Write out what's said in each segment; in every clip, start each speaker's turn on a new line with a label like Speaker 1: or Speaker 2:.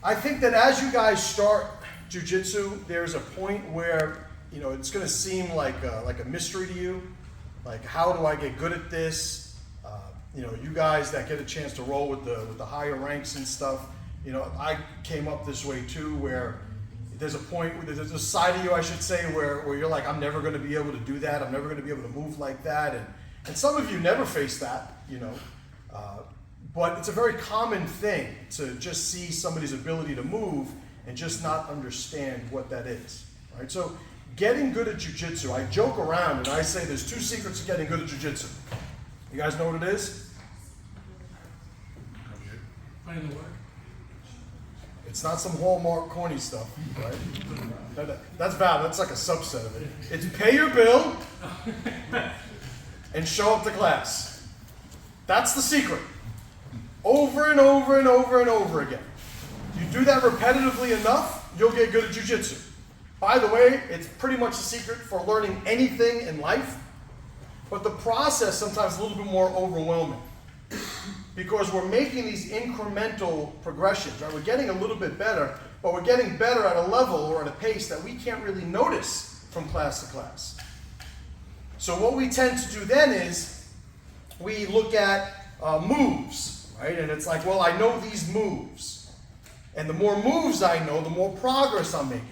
Speaker 1: I think that as you guys start jiu-jitsu, there's a point where, it's going to seem like a mystery to you. Like, how do I get good at this? You guys that get a chance to roll with the higher ranks and stuff, I came up this way too, where there's a point, there's a side of you, I should say, where you're like, I'm never going to be able to do that. I'm never going to be able to move like that. And some of you never face that, but it's a very common thing to just see somebody's ability to move and just not understand what that is, right? So getting good at jiu-jitsu, I joke around and I say there's 2 secrets to getting good at jiu-jitsu. You guys know what it is?
Speaker 2: Playing the work.
Speaker 1: It's not some Hallmark corny stuff, right? That's valid. That's like a subset of it. It's pay your bill and show up to class. That's the secret. Over and over and over and over again. You do that repetitively enough, you'll get good at jiu-jitsu. By the way, it's pretty much the secret for learning anything in life, but the process sometimes is a little bit more overwhelming because we're making these incremental progressions, right? We're getting a little bit better, but we're getting better at a level or at a pace that we can't really notice from class to class. So what we tend to do then is we look at moves, right? And it's like, well, I know these moves. And the more moves I know, the more progress I'm making.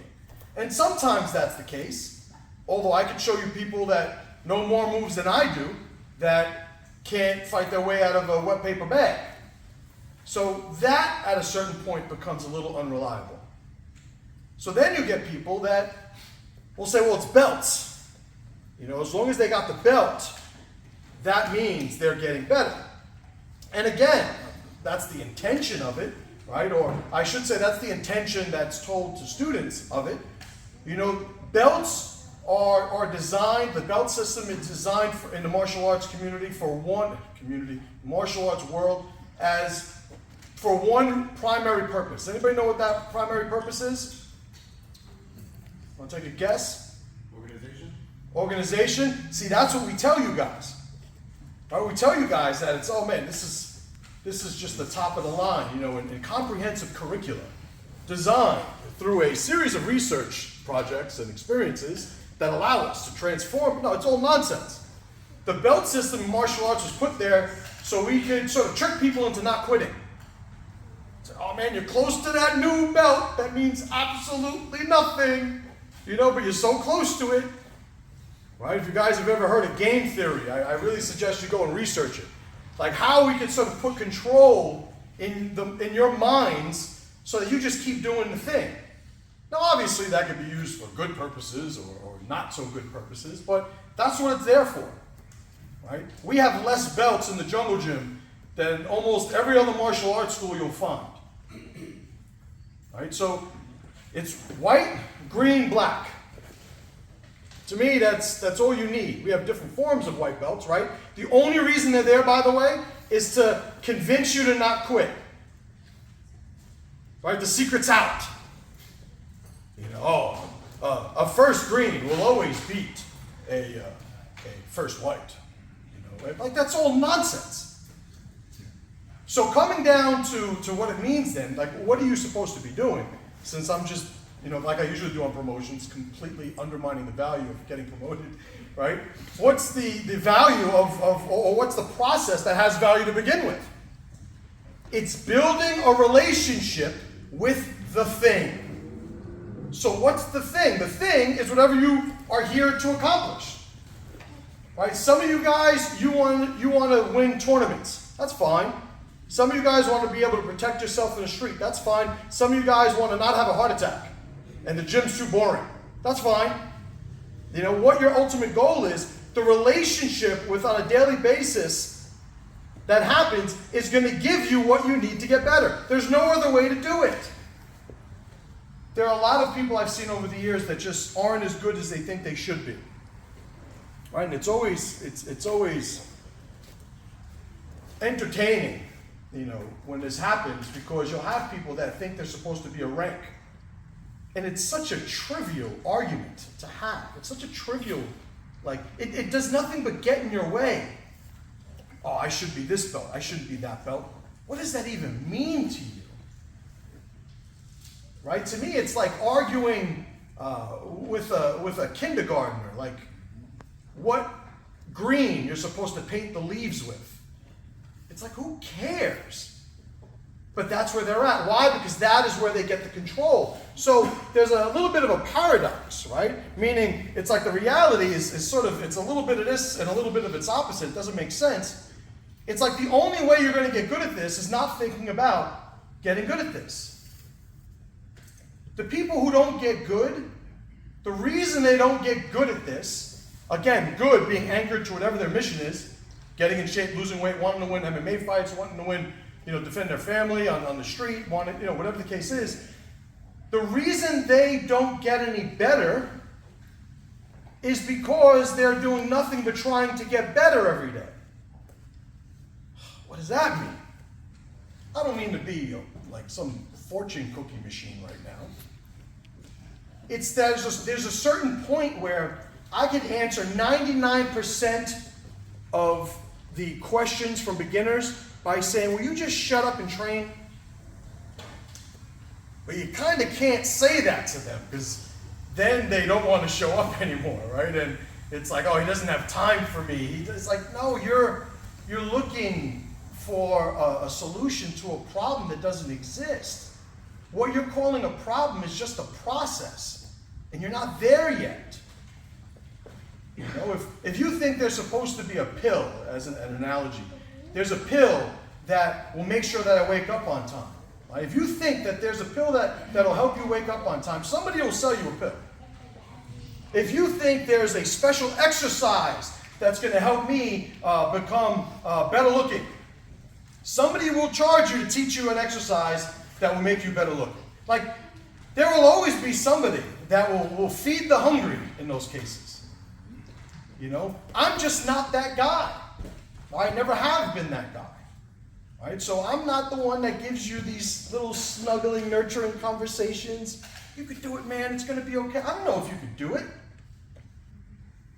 Speaker 1: And sometimes that's the case, although I can show you people that know more moves than I do that can't fight their way out of a wet paper bag. So that, at a certain point, becomes a little unreliable. So then you get people that will say, well, it's belts. As long as they got the belt, that means they're getting better. And again, that's the intention of it, right? Or I should say that's the intention that's told to students of it. Belts are designed, the belt system is designed in the martial arts martial arts world, as for one primary purpose. Anybody know what that primary purpose is? Want to take a guess? Organization. See, that's what we tell you guys. Right? We tell you guys that it's, oh man, this is just the top of the line, in comprehensive curricula designed through a series of research projects and experiences that allow us to transform. No, it's all nonsense. The belt system in martial arts was put there so we could sort of trick people into not quitting. Say, oh man, you're close to that new belt. That means absolutely nothing, but you're so close to it. Right? If you guys have ever heard of game theory, I really suggest you go and research it. Like how we can sort of put control in your minds so that you just keep doing the thing. Now, obviously, that could be used for good purposes or not so good purposes, but that's what it's there for, right? We have less belts in the jungle gym than almost every other martial arts school you'll find, right? So it's white, green, black. To me, that's all you need. We have different forms of white belts, right? The only reason they're there, by the way, is to convince you to not quit, right? The secret's out. A first green will always beat a first white. Like that's all nonsense. So coming down to what it means then, like what are you supposed to be doing? Since I'm just, like I usually do on promotions, completely undermining the value of getting promoted, right? What's the value or what's the process that has value to begin with? It's building a relationship with the thing. So what's the thing? The thing is whatever you are here to accomplish. Right? Some of you guys, you want to win tournaments. That's fine. Some of you guys want to be able to protect yourself in the street. That's fine. Some of you guys want to not have a heart attack and the gym's too boring. That's fine. What your ultimate goal is, the relationship with on a daily basis that happens is going to give you what you need to get better. There's no other way to do it. There are a lot of people I've seen over the years that just aren't as good as they think they should be. Right? And it's always entertaining, when this happens, because you'll have people that think they're supposed to be a rank. And it's such a trivial argument to have. It's such a trivial, it does nothing but get in your way. Oh, I should be this belt. I shouldn't be that belt. What does that even mean to you? right? To me, it's like arguing with a kindergartner, like what green you're supposed to paint the leaves with. It's like, who cares? But that's where they're at. Why? Because that is where they get the control. So there's a little bit of a paradox, right? Meaning it's like the reality is sort of, it's a little bit of this and a little bit of its opposite. It doesn't make sense. It's like the only way you're going to get good at this is not thinking about getting good at this. The people who don't get good, the reason they don't get good at this, again, good being anchored to whatever their mission is, getting in shape, losing weight, wanting to win MMA fights, wanting to win, defend their family on the street, whatever the case is. The reason they don't get any better is because they're doing nothing but trying to get better every day. What does that mean? I don't mean to be like some fortune cookie machine right now. It's that there's a certain point where I can answer 99% of the questions from beginners by saying, will you just shut up and train? But you kind of can't say that to them because then they don't want to show up anymore, right? And it's like, oh, he doesn't have time for me. It's like, no, you're looking for a solution to a problem that doesn't exist. What you're calling a problem is just a process, and you're not there yet. If you think there's supposed to be a pill, as an analogy, there's a pill that will make sure that I wake up on time. Right? If you think that there's a pill that'll help you wake up on time, somebody will sell you a pill. If you think there's a special exercise that's going to help me become better looking, somebody will charge you to teach you an exercise that will make you better looking. Like, there will always be somebody that will feed the hungry in those cases. I'm just not that guy. I never have been that guy. Right? So I'm not the one that gives you these little snuggling, nurturing conversations. You could do it, man. It's going to be okay. I don't know if you could do it.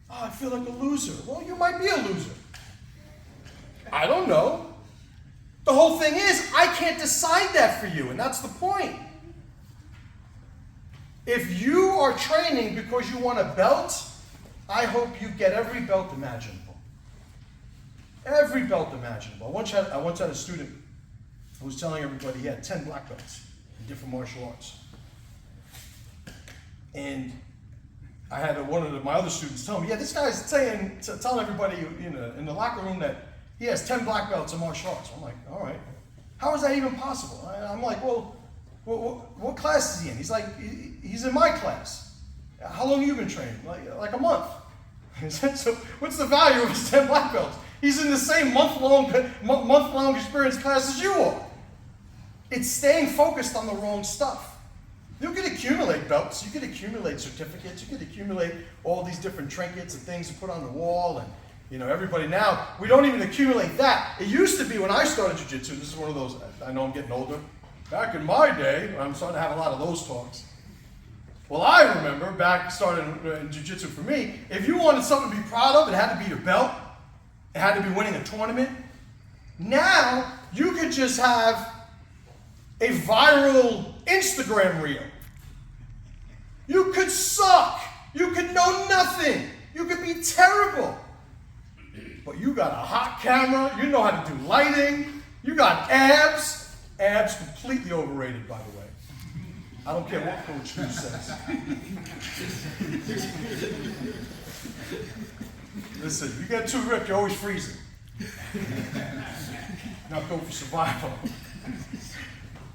Speaker 1: Oh, I feel like a loser. Well, you might be a loser. I don't know. The whole thing is, I can't decide that for you, and that's the point. If you are training because you want a belt, I hope you get every belt imaginable. Every belt imaginable. I once had a student who was telling everybody he had 10 black belts in different martial arts. And I had one of my other students tell me, yeah, this guy's telling everybody in the locker room that he has 10 black belts in martial arts. I'm like, all right. How is that even possible? I'm like, well, what class is he in? He's like, he's in my class. How long have you been training? Like a month. I said, so what's the value of his 10 black belts? He's in the same month-long experience class as you are. It's staying focused on the wrong stuff. You could accumulate belts, you could accumulate certificates, you could accumulate all these different trinkets and things to put on the wall, and everybody now, we don't even accumulate that. It used to be when I started jiu-jitsu, this is one of those, I know I'm getting older. Back in my day, I'm starting to have a lot of those talks. Well, I remember back starting in jiu-jitsu for me, if you wanted something to be proud of, it had to be your belt. It had to be winning a tournament. Now, you could just have a viral Instagram reel. You could suck. You could know nothing. You could be terrible. But you got a hot camera. You know how to do lighting. You got abs. Abs completely overrated, by the way. I don't care what Coach Hu says. Listen, you get too ripped, you're always freezing. Not built for survival.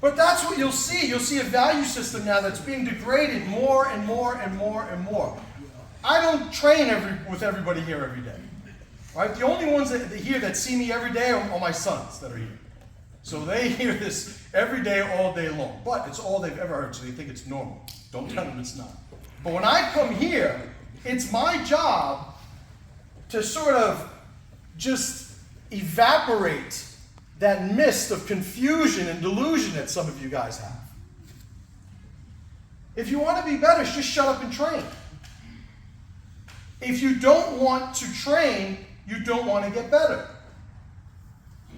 Speaker 1: But that's what you'll see. You'll see a value system now that's being degraded more and more and more and more. I don't train with everybody here every day. Right? The only ones that see me every day are my sons that are here. So they hear this every day, all day long. But it's all they've ever heard, so they think it's normal. Don't tell them it's not. But when I come here, it's my job to sort of just evaporate that mist of confusion and delusion that some of you guys have. If you want to be better, just shut up and train. If you don't want to train, you don't want to get better.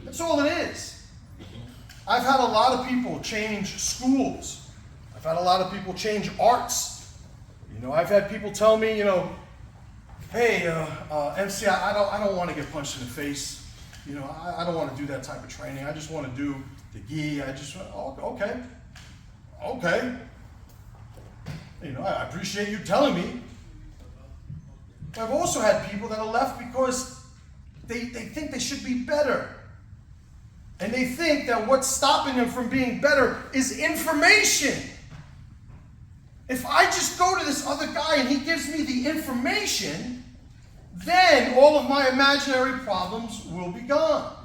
Speaker 1: That's all it is. I've had a lot of people change schools. I've had a lot of people change arts. You know, I've had people tell me, you know, hey, MC, I don't want to get punched in the face. You know, I don't want to do that type of training. I just want to do the gi. Okay. You know, I appreciate you telling me. But I've also had people that are left because they think they should be better. And they think that what's stopping them from being better is information. If I just go to this other guy and he gives me the information, then all of my imaginary problems will be gone.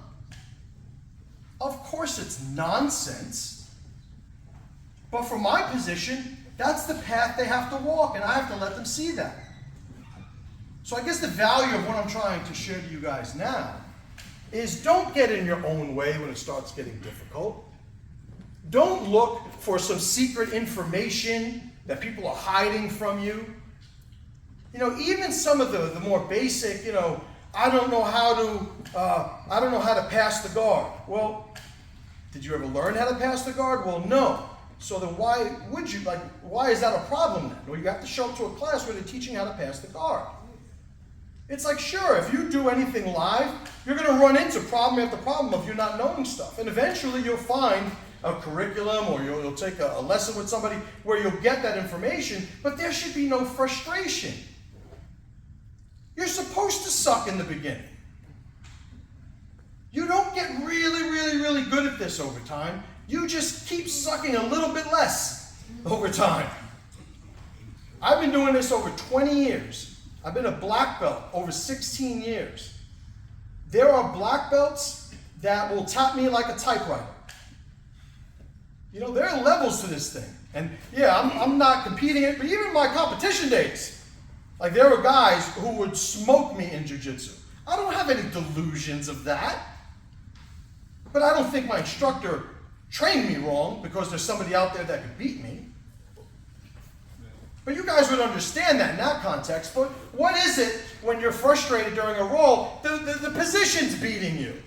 Speaker 1: Of course it's nonsense, but from my position, that's the path they have to walk, and I have to let them see that. So I guess the value of what I'm trying to share to you guys now is don't get in your own way when it starts getting difficult. Don't look for some secret information that people are hiding from you. You know, even some of the more basic, you know, I don't know how to pass the guard. Well, did you ever learn how to pass the guard? Well, no. So then why would you, why is that a problem then? Well, you have to show up to a class where they're teaching how to pass the guard. It's like, sure, if you do anything live, you're going to run into problem after problem of you not knowing stuff. And eventually you'll find a curriculum or you'll take a lesson with somebody where you'll get that information, but there should be no frustration. You're supposed to suck in the beginning. You don't get really good at this over time. You just keep sucking a little bit less over time. I've been doing this over 20 years. I've been a black belt over 16 years. There are black belts that will tap me like a typewriter. You know, there are levels to this thing. And yeah, I'm not competing it, but even my competition days, like there were guys who would smoke me in jiu-jitsu. I don't have any delusions of that. But I don't think my instructor trained me wrong because there's somebody out there that could beat me. But you guys would understand that in that context. But what is it when you're frustrated during a roll? The position's beating you.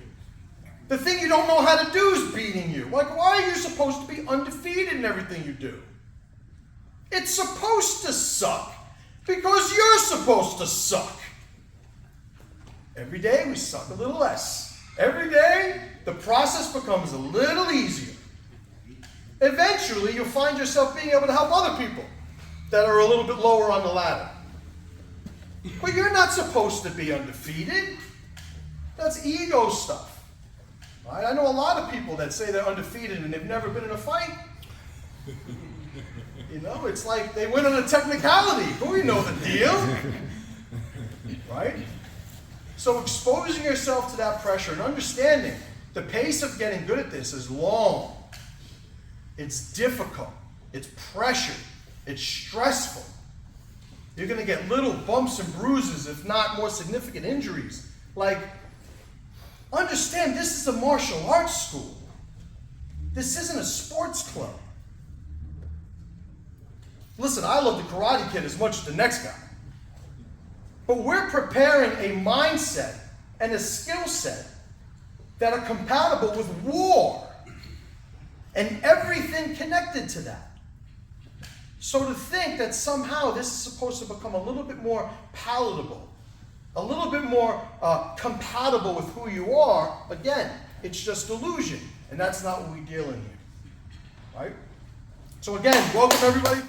Speaker 1: The thing you don't know how to do is beating you. Like, why are you supposed to be undefeated in everything you do? It's supposed to suck because you're supposed to suck. Every day we suck a little less. Every day the process becomes a little easier. Eventually you'll find yourself being able to help other people that are a little bit lower on the ladder. But you're not supposed to be undefeated. That's ego stuff. Right? I know a lot of people that say they're undefeated and they've never been in a fight. You know, it's like they win on a technicality. But we know the deal. Right? So exposing yourself to that pressure and understanding the pace of getting good at this is long. It's difficult. It's pressure. It's stressful. You're going to get little bumps and bruises, if not more significant injuries. Like, understand this is a martial arts school. This isn't a sports club. Listen, I love the Karate Kid as much as the next guy. But we're preparing a mindset and a skill set that are compatible with war and everything connected to that. So to think that somehow this is supposed to become a little bit more palatable, a little bit more compatible with who you are, again, it's just illusion. And that's not what we deal in here. Right? So again, welcome everybody.